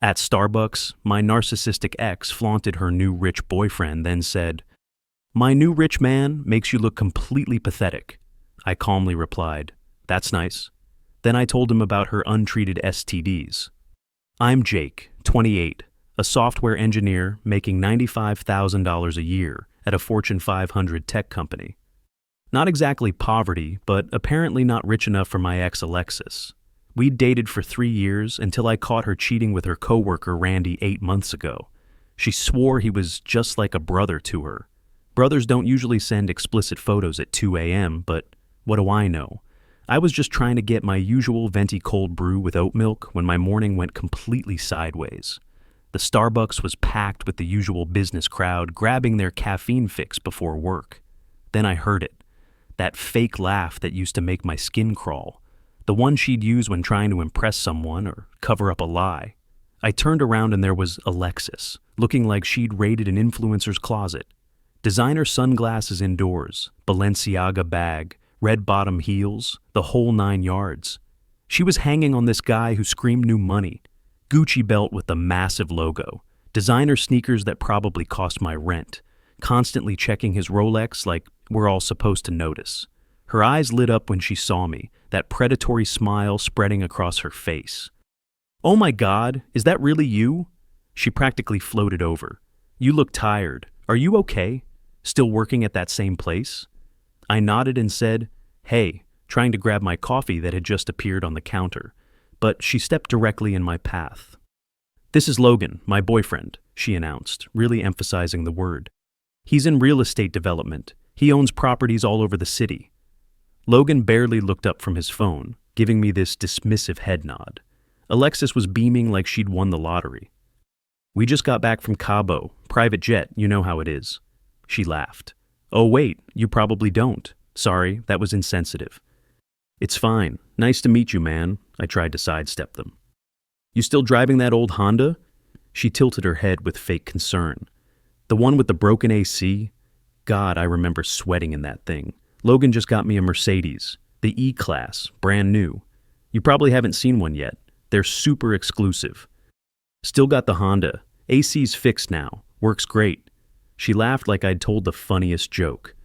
At Starbucks, my narcissistic ex flaunted her new rich boyfriend, then said, "My new rich man makes you look completely pathetic." I calmly replied, "That's nice." Then I told him about her untreated STDs. I'm Jake, 28, a software engineer making $95,000 a year at a Fortune 500 tech company. Not exactly poverty, but apparently not rich enough for my ex Alexis. We'd dated for 3 years until I caught her cheating with her coworker Randy 8 months ago. She swore he was just like a brother to her. Brothers don't usually send explicit photos at 2 a.m., but what do I know? I was just trying to get my usual venti cold brew with oat milk when my morning went completely sideways. The Starbucks was packed with the usual business crowd grabbing their caffeine fix before work. Then I heard it. That fake laugh that used to make my skin crawl. The one she'd use when trying to impress someone or cover up a lie. I turned around and there was Alexis, looking like she'd raided an influencer's closet. Designer sunglasses indoors, Balenciaga bag, red bottom heels, the whole 9 yards. She was hanging on this guy who screamed new money. Gucci belt with the massive logo, designer sneakers that probably cost my rent, constantly checking his Rolex like we're all supposed to notice. Her eyes lit up when she saw me, that predatory smile spreading across her face. "Oh my God, is that really you?" She practically floated over. "You look tired. Are you okay? Still working at that same place?" I nodded and said, "Hey," trying to grab my coffee that had just appeared on the counter, but she stepped directly in my path. "This is Logan, my boyfriend," she announced, really emphasizing the word. "He's in real estate development. He owns properties all over the city." Logan barely looked up from his phone, giving me this dismissive head nod. Alexis was beaming like she'd won the lottery. "We just got back from Cabo, private jet, you know how it is." She laughed. "Oh wait, you probably don't. Sorry, that was insensitive." "It's fine. Nice to meet you, man." I tried to sidestep them. "You still driving that old Honda?" She tilted her head with fake concern. "The one with the broken AC? God, I remember sweating in that thing. Logan just got me a Mercedes, the E-Class, brand new. You probably haven't seen one yet. They're super exclusive." "Still got the Honda. AC's fixed now. Works great." She laughed like I'd told the funniest joke.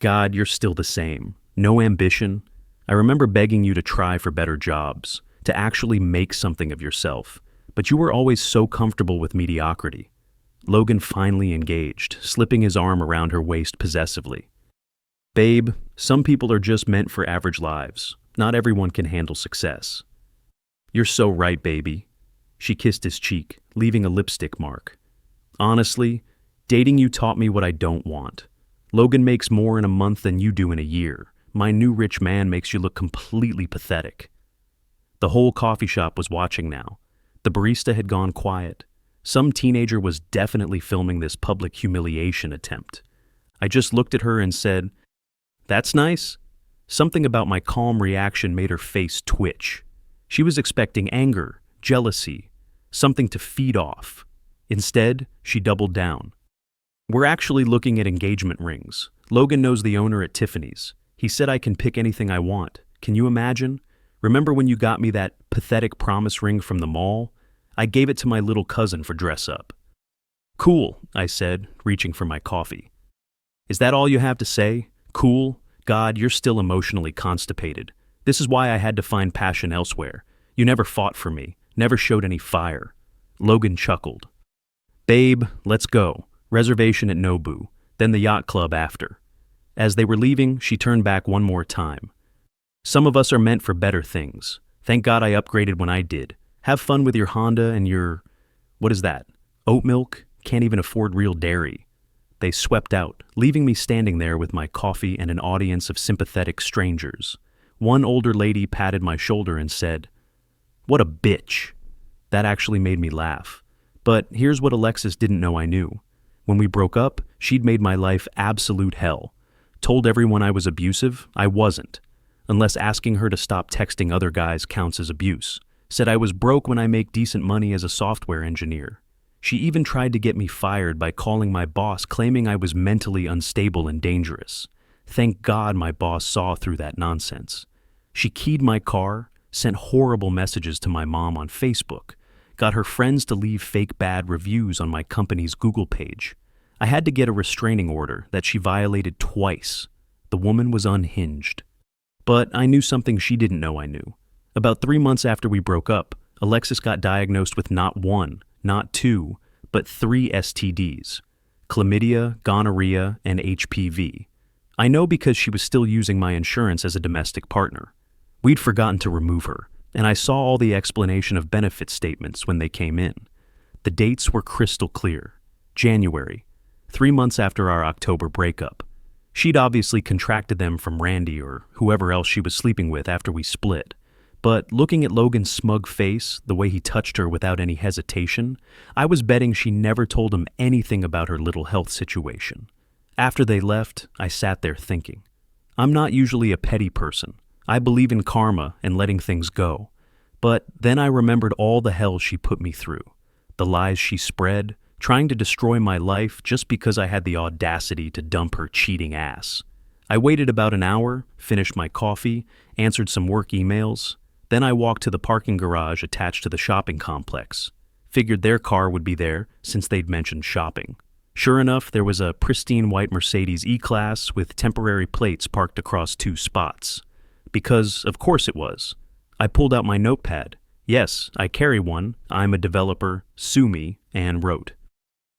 "God, you're still the same. No ambition. I remember begging you to try for better jobs, to actually make something of yourself, but you were always so comfortable with mediocrity." Logan finally engaged, slipping his arm around her waist possessively. "Babe, some people are just meant for average lives. Not everyone can handle success." "You're so right, baby." She kissed his cheek, leaving a lipstick mark. "Honestly, dating you taught me what I don't want. Logan makes more in a month than you do in a year. My new rich man makes you look completely pathetic." The whole coffee shop was watching now. The barista had gone quiet. Some teenager was definitely filming this public humiliation attempt. I just looked at her and said, "That's nice." Something about my calm reaction made her face twitch. She was expecting anger, jealousy, something to feed off. Instead, she doubled down. "We're actually looking at engagement rings. Logan knows the owner at Tiffany's. He said I can pick anything I want. Can you imagine? Remember when you got me that pathetic promise ring from the mall? I gave it to my little cousin for dress up." "Cool," I said, reaching for my coffee. "Is that all you have to say? Cool? God, you're still emotionally constipated. This is why I had to find passion elsewhere. You never fought for me, never showed any fire." Logan chuckled. "Babe, let's go. Reservation at Nobu, then the yacht club after." As they were leaving, she turned back one more time. "Some of us are meant for better things. Thank God I upgraded when I did. Have fun with your Honda and your... what is that? Oat milk? Can't even afford real dairy." They swept out, leaving me standing there with my coffee and an audience of sympathetic strangers. One older lady patted my shoulder and said, "What a bitch." That actually made me laugh. But here's what Alexis didn't know I knew. When we broke up, she'd made my life absolute hell. Told everyone I was abusive, I wasn't. Unless asking her to stop texting other guys counts as abuse. Said I was broke when I make decent money as a software engineer. She even tried to get me fired by calling my boss, claiming I was mentally unstable and dangerous. Thank God my boss saw through that nonsense. She keyed my car, sent horrible messages to my mom on Facebook, got her friends to leave fake bad reviews on my company's Google page. I had to get a restraining order that she violated twice. The woman was unhinged. But I knew something she didn't know I knew. About 3 months after we broke up, Alexis got diagnosed with not one, not two, but 3 STDs: chlamydia, gonorrhea, and HPV. I know because she was still using my insurance as a domestic partner. We'd forgotten to remove her, and I saw all the explanation of benefit statements when they came in. The dates were crystal clear. January, 3 months after our October breakup. She'd obviously contracted them from Randy or whoever else she was sleeping with after we split. But looking at Logan's smug face, the way he touched her without any hesitation, I was betting she never told him anything about her little health situation. After they left, I sat there thinking. I'm not usually a petty person. I believe in karma and letting things go. But then I remembered all the hell she put me through. The lies she spread, trying to destroy my life just because I had the audacity to dump her cheating ass. I waited about an hour, finished my coffee, answered some work emails. Then I walked to the parking garage attached to the shopping complex. Figured their car would be there since they'd mentioned shopping. Sure enough, there was a pristine white Mercedes E-Class with temporary plates parked across 2 spots. Because, of course it was. I pulled out my notepad. Yes, I carry one. I'm a developer. Sue me, and wrote,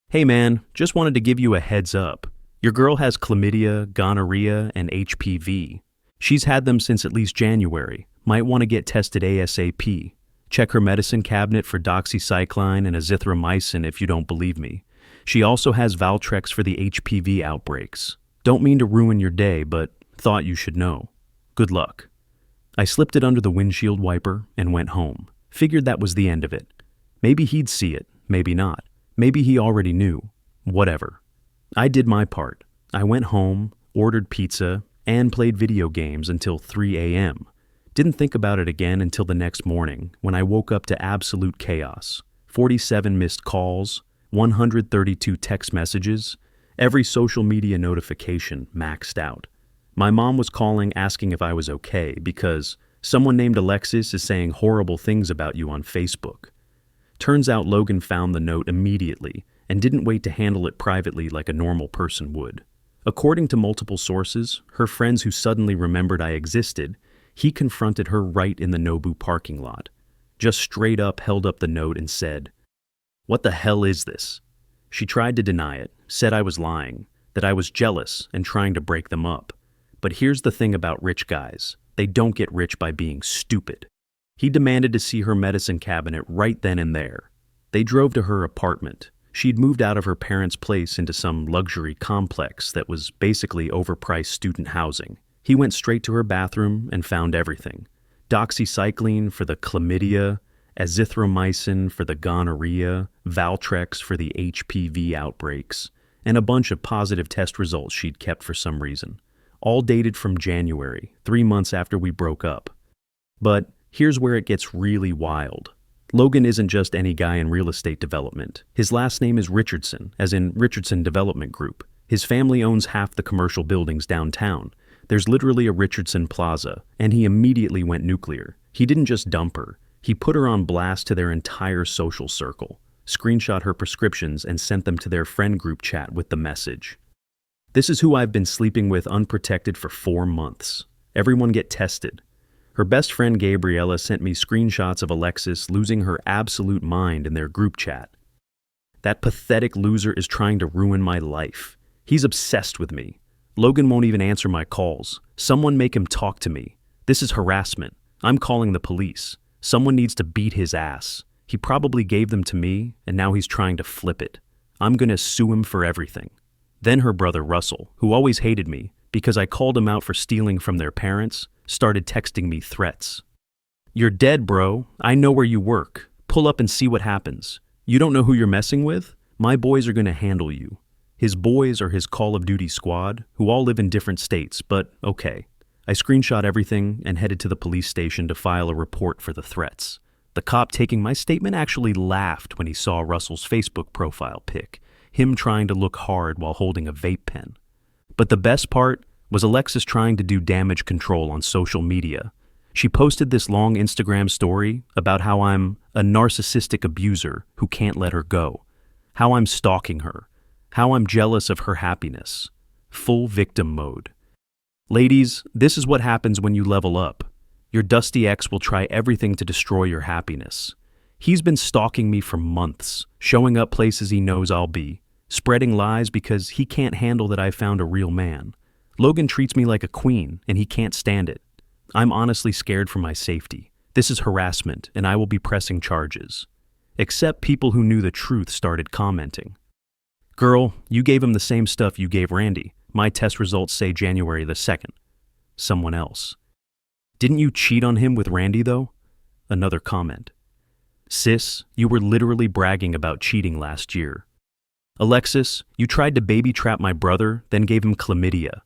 "Hey man, just wanted to give you a heads up. Your girl has chlamydia, gonorrhea, and HPV. She's had them since at least January. Might want to get tested ASAP. Check her medicine cabinet for doxycycline and azithromycin if you don't believe me. She also has Valtrex for the HPV outbreaks. Don't mean to ruin your day, but thought you should know. Good luck." I slipped it under the windshield wiper and went home. Figured that was the end of it. Maybe he'd see it, maybe not. Maybe he already knew. Whatever. I did my part. I went home, ordered pizza, and played video games until 3 a.m. Didn't think about it again until the next morning when I woke up to absolute chaos. 47 missed calls, 132 text messages, every social media notification maxed out. My mom was calling asking if I was okay because someone named Alexis is saying horrible things about you on Facebook. Turns out Logan found the note immediately and didn't wait to handle it privately like a normal person would. According to multiple sources, her friends who suddenly remembered I existed, he confronted her right in the Nobu parking lot. Just straight up held up the note and said, "What the hell is this?" She tried to deny it, said I was lying, that I was jealous and trying to break them up. But here's the thing about rich guys. They don't get rich by being stupid. He demanded to see her medicine cabinet right then and there. They drove to her apartment. She'd moved out of her parents' place into some luxury complex that was basically overpriced student housing. He went straight to her bathroom and found everything. Doxycycline for the chlamydia, azithromycin for the gonorrhea, Valtrex for the HPV outbreaks, and a bunch of positive test results she'd kept for some reason. All dated from January, 3 months after we broke up. But here's where it gets really wild. Logan isn't just any guy in real estate development. His last name is Richardson, as in Richardson Development Group. His family owns half the commercial buildings downtown. There's literally a Richardson Plaza, and he immediately went nuclear. He didn't just dump her. He put her on blast to their entire social circle, screenshot her prescriptions, and sent them to their friend group chat with the message, "This is who I've been sleeping with unprotected for 4 months. Everyone get tested." Her best friend Gabriella sent me screenshots of Alexis losing her absolute mind in their group chat. "That pathetic loser is trying to ruin my life. He's obsessed with me. Logan won't even answer my calls. Someone make him talk to me. This is harassment. I'm calling the police. Someone needs to beat his ass. He probably gave them to me, and now he's trying to flip it. I'm gonna sue him for everything." Then her brother Russell, who always hated me because I called him out for stealing from their parents, started texting me threats. "You're dead, bro. I know where you work. Pull up and see what happens. You don't know who you're messing with? My boys are going to handle you." His boys are his Call of Duty squad, who all live in different states, but okay. I screenshot everything and headed to the police station to file a report for the threats. The cop taking my statement actually laughed when he saw Russell's Facebook profile pic, him trying to look hard while holding a vape pen. But the best part was Alexis trying to do damage control on social media. She posted this long Instagram story about how I'm a narcissistic abuser who can't let her go, how I'm stalking her, how I'm jealous of her happiness. Full victim mode. Ladies, this is what happens when you level up. Your dusty ex will try everything to destroy your happiness. He's been stalking me for months, showing up places he knows I'll be, spreading lies because he can't handle that I found a real man. Logan treats me like a queen, and he can't stand it. I'm honestly scared for my safety. This is harassment, and I will be pressing charges. Except people who knew the truth started commenting. Girl, you gave him the same stuff you gave Randy. My test results say January the 2nd. Someone else. Didn't you cheat on him with Randy, though? Another comment. Sis, you were literally bragging about cheating last year. Alexis, you tried to baby trap my brother, then gave him chlamydia.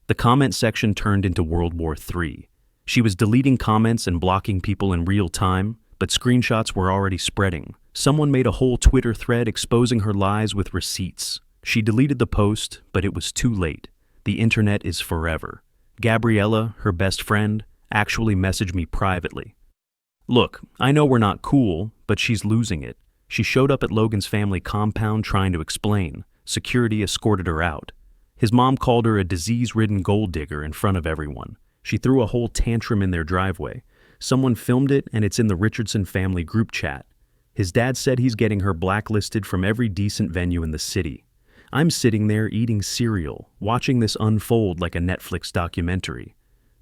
The comment section turned into World War III. She was deleting comments and blocking people in real time, but screenshots were already spreading. Someone made a whole Twitter thread exposing her lies with receipts. She deleted the post, but it was too late. The internet is forever. Gabriella, her best friend, actually messaged me privately. Look, I know we're not cool, but she's losing it. She showed up at Logan's family compound trying to explain. Security escorted her out. His mom called her a disease-ridden gold digger in front of everyone. She threw a whole tantrum in their driveway. Someone filmed it, and it's in the Richardson family group chat. His dad said he's getting her blacklisted from every decent venue in the city. I'm sitting there eating cereal, watching this unfold like a Netflix documentary.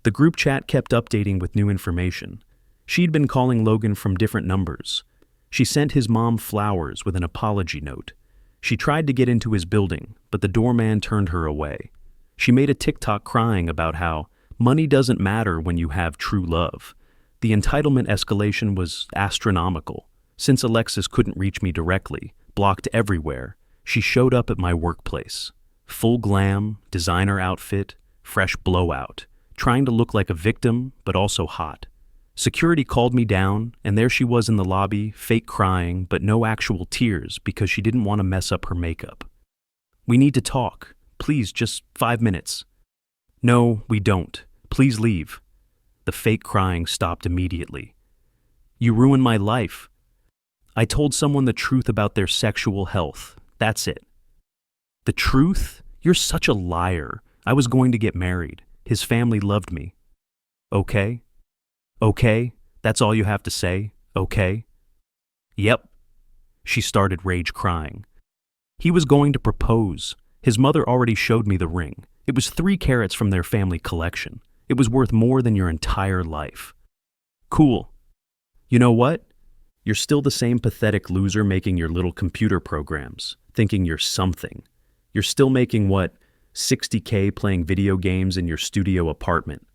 The group chat kept updating with new information. She'd been calling Logan from different numbers. She sent his mom flowers with an apology note. She tried to get into his building, but the doorman turned her away. She made a TikTok crying about how money doesn't matter when you have true love. The entitlement escalation was astronomical. Since Alexis couldn't reach me directly, blocked everywhere, she showed up at my workplace. Full glam, designer outfit, fresh blowout, trying to look like a victim, but also hot. Security called me down, and there she was in the lobby, fake crying, but no actual tears because she didn't want to mess up her makeup. We need to talk. Please, just 5 minutes. No, we don't. Please leave. The fake crying stopped immediately. You ruined my life. I told someone the truth about their sexual health. That's it. The truth? You're such a liar. I was going to get married. His family loved me. Okay? Okay? That's all you have to say? Okay? Yep. She started rage crying. He was going to propose. His mother already showed me the ring. It was 3 carats from their family collection. It was worth more than your entire life. Cool. You know what? You're still the same pathetic loser making your little computer programs, thinking you're something. You're still making, what, $60K playing video games in your studio apartment.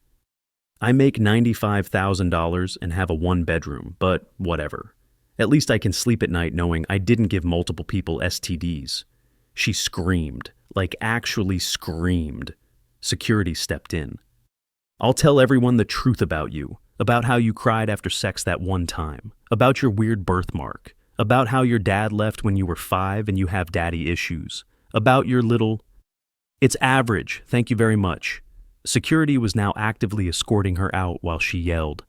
I make $95,000 and have a 1-bedroom, but whatever. At least I can sleep at night knowing I didn't give multiple people STDs. She screamed, like actually screamed. Security stepped in. I'll tell everyone the truth about you, about how you cried after sex that one time, about your weird birthmark, about how your dad left when you were 5 and you have daddy issues, about your little... It's average, thank you very much. Security was now actively escorting her out while she yelled,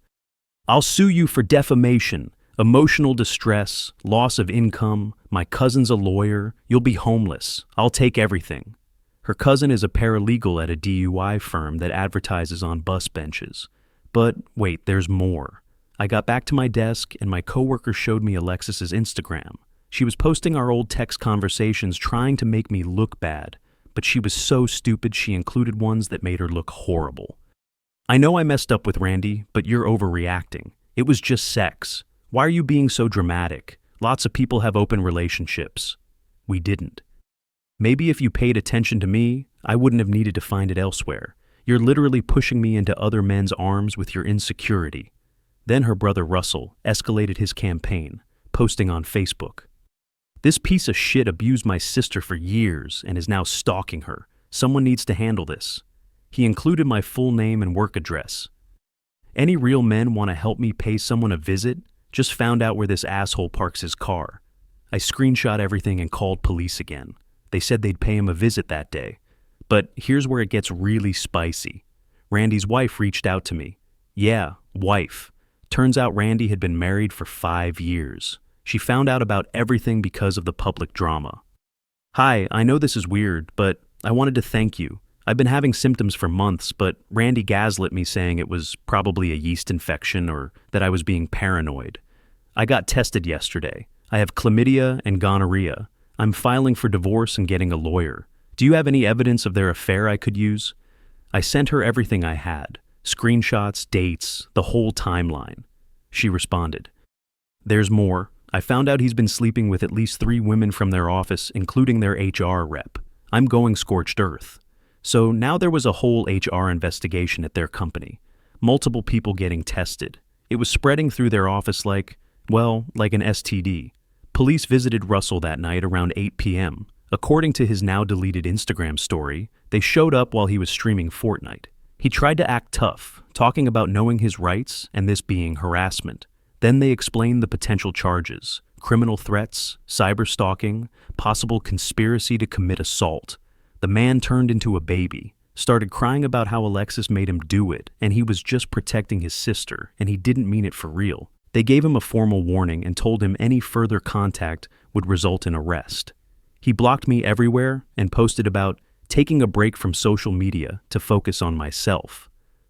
I'll sue you for defamation, emotional distress, loss of income, my cousin's a lawyer, you'll be homeless, I'll take everything. Her cousin is a paralegal at a DUI firm that advertises on bus benches. But wait, there's more. I got back to my desk and my coworker showed me Alexis's Instagram. She was posting our old text conversations trying to make me look bad, but she was so stupid she included ones that made her look horrible. I know I messed up with Randy, but you're overreacting. It was just sex. Why are you being so dramatic? Lots of people have open relationships. We didn't. Maybe if you paid attention to me, I wouldn't have needed to find it elsewhere. You're literally pushing me into other men's arms with your insecurity. Then her brother Russell escalated his campaign, posting on Facebook. This piece of shit abused my sister for years and is now stalking her. Someone needs to handle this. He included my full name and work address. Any real men want to help me pay someone a visit? Just found out where this asshole parks his car. I screenshot everything and called police again. They said they'd pay him a visit that day. But here's where it gets really spicy. Randy's wife reached out to me. Yeah, Wife. Turns out Randy had been married for 5 years. She found out about everything because of the public drama. Hi, I know this is weird, but I wanted to thank you. I've been having symptoms for months, but Randy gaslit me saying it was probably a yeast infection or that I was being paranoid. I got tested yesterday. I have chlamydia and gonorrhea. I'm filing for divorce and getting a lawyer. Do you have any evidence of their affair I could use? I sent her everything I had. Screenshots, dates, the whole timeline. She responded. There's more. I found out he's been sleeping with at least 3 women from their office, including their HR rep. I'm going scorched earth. So now there was a whole HR investigation at their company. Multiple people getting tested. It was spreading through their office like an STD. Police visited Russell that night around 8 p.m. According to his now-deleted Instagram story, they showed up while he was streaming Fortnite. He tried to act tough, talking about knowing his rights and this being harassment. Then they explained the potential charges: criminal threats, cyberstalking, possible conspiracy to commit assault. The man turned into a baby, started crying about how Alexis made him do it, and he was just protecting his sister, and he didn't mean it for real. They gave him a formal warning and told him any further contact would result in arrest. He blocked me everywhere and posted about taking a break from social media to focus on myself.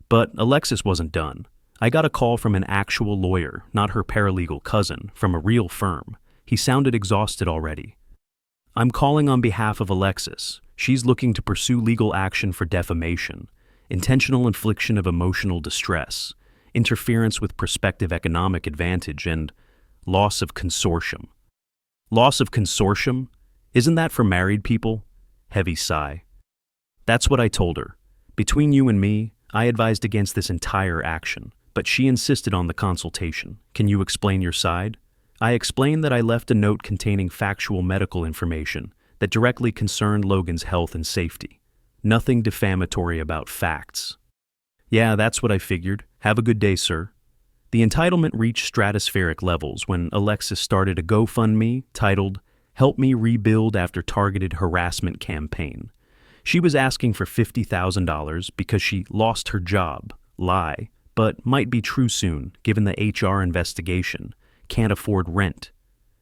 But Alexis wasn't done. I got a call from an actual lawyer, not her paralegal cousin, from a real firm. He sounded exhausted already. I'm calling on behalf of Alexis. She's looking to pursue legal action for defamation, intentional infliction of emotional distress, interference with prospective economic advantage, and loss of consortium. Loss of consortium? Isn't that for married people? Heavy sigh. That's what I told her. Between you and me, I advised against this entire action, but she insisted on the consultation. Can you explain your side? I explained that I left a note containing factual medical information that directly concerned Logan's health and safety. Nothing defamatory about facts. Yeah, that's what I figured. Have a good day, sir. The entitlement reached stratospheric levels when Alexis started a GoFundMe titled, "Help Me Rebuild After Targeted Harassment Campaign." She was asking for $50,000 because she lost her job. Lie, but might be true soon, given the HR investigation. Can't afford rent.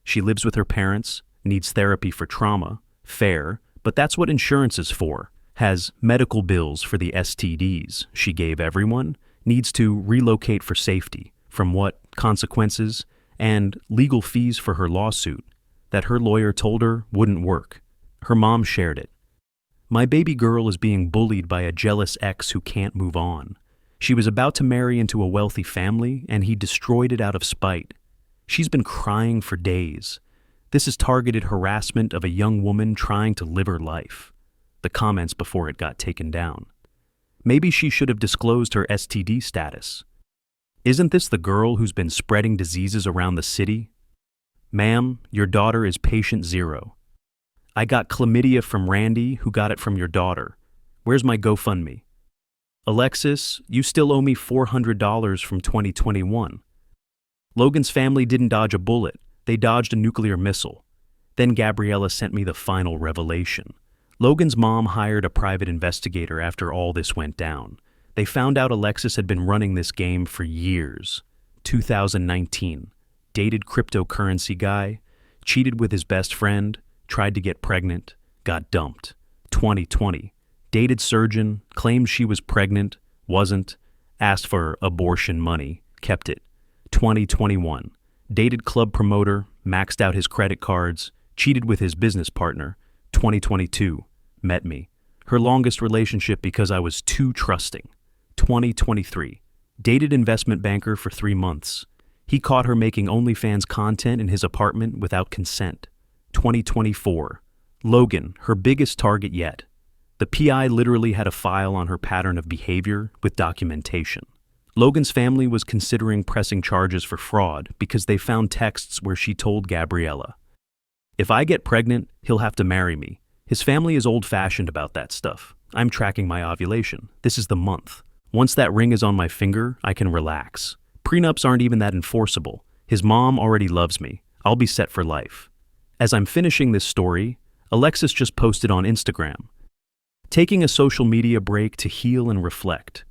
She lives with her parents, needs therapy for trauma. Fair, but that's what insurance is for. Has medical bills for the STDs she gave everyone. Needs to relocate for safety. From what? Consequences? And legal fees for her lawsuit that her lawyer told her wouldn't work. Her mom shared it. My baby girl is being bullied by a jealous ex who can't move on. She was about to marry into a wealthy family, and he destroyed it out of spite. She's been crying for days. This is targeted harassment of a young woman trying to live her life. The comments before it got taken down. Maybe she should have disclosed her STD status. Isn't this the girl who's been spreading diseases around the city? Ma'am, your daughter is patient 0. I got chlamydia from Randy, who got it from your daughter. Where's my GoFundMe? Alexis, you still owe me $400 from 2021. Logan's family didn't dodge a bullet. They dodged a nuclear missile. Then Gabriella sent me the final revelation. Logan's mom hired a private investigator after all this went down. They found out Alexis had been running this game for years. 2019. Dated cryptocurrency guy, cheated with his best friend, tried to get pregnant, got dumped. 2020. Dated surgeon, claimed she was pregnant, wasn't, asked for abortion money, kept it. 2021. Dated club promoter, maxed out his credit cards, cheated with his business partner. 2022. Met me. Her longest relationship because I was too trusting. 2023. Dated investment banker for 3 months. He caught her making OnlyFans content in his apartment without consent. 2024. Logan, her biggest target yet. The PI literally had a file on her pattern of behavior with documentation. Logan's family was considering pressing charges for fraud because they found texts where she told Gabriella, "If I get pregnant, he'll have to marry me." His family is old-fashioned about that stuff. I'm tracking my ovulation. This is the month. Once that ring is on my finger, I can relax. Prenups aren't even that enforceable. His mom already loves me. I'll be set for life. As I'm finishing this story, Alexis just posted on Instagram, taking a social media break to heal and reflect.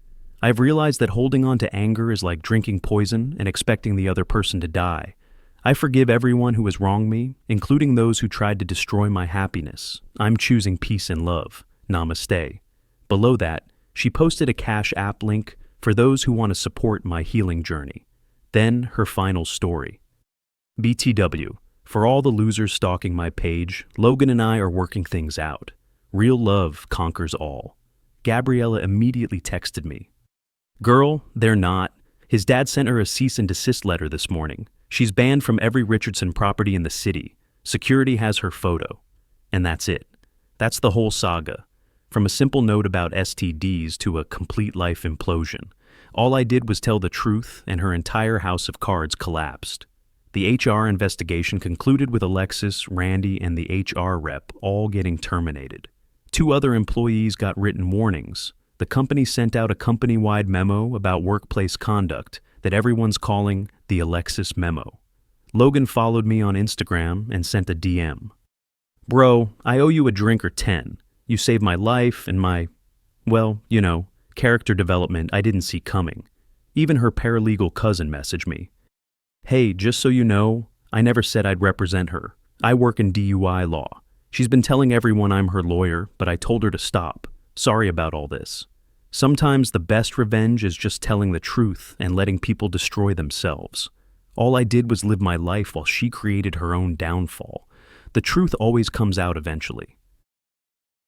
I've realized that holding on to anger is like drinking poison and expecting the other person to die. I forgive everyone who has wronged me, including those who tried to destroy my happiness. I'm choosing peace and love. Namaste. Below that, she posted a Cash App link for those who want to support my healing journey. Then her final story. BTW. For all the losers stalking my page, Logan and I are working things out. Real love conquers all. Gabriella immediately texted me. Girl, they're not. His dad sent her a cease and desist letter this morning. She's banned from every Richardson property in the city. Security has her photo. And that's it. That's the whole saga. From a simple note about STDs to a complete life implosion. All I did was tell the truth, and her entire house of cards collapsed. The HR investigation concluded with Alexis, Randy, and the HR rep all getting terminated. 2 other employees got written warnings. The company sent out a company-wide memo about workplace conduct that everyone's calling the Alexis memo. Logan followed me on Instagram and sent a DM. Bro, I owe you a drink or 10. You saved my life and my, well, character development I didn't see coming. Even her paralegal cousin messaged me. Hey, just so you know, I never said I'd represent her. I work in DUI law. She's been telling everyone I'm her lawyer, but I told her to stop. Sorry about all this. Sometimes the best revenge is just telling the truth and letting people destroy themselves. All I did was live my life while she created her own downfall. The truth always comes out eventually.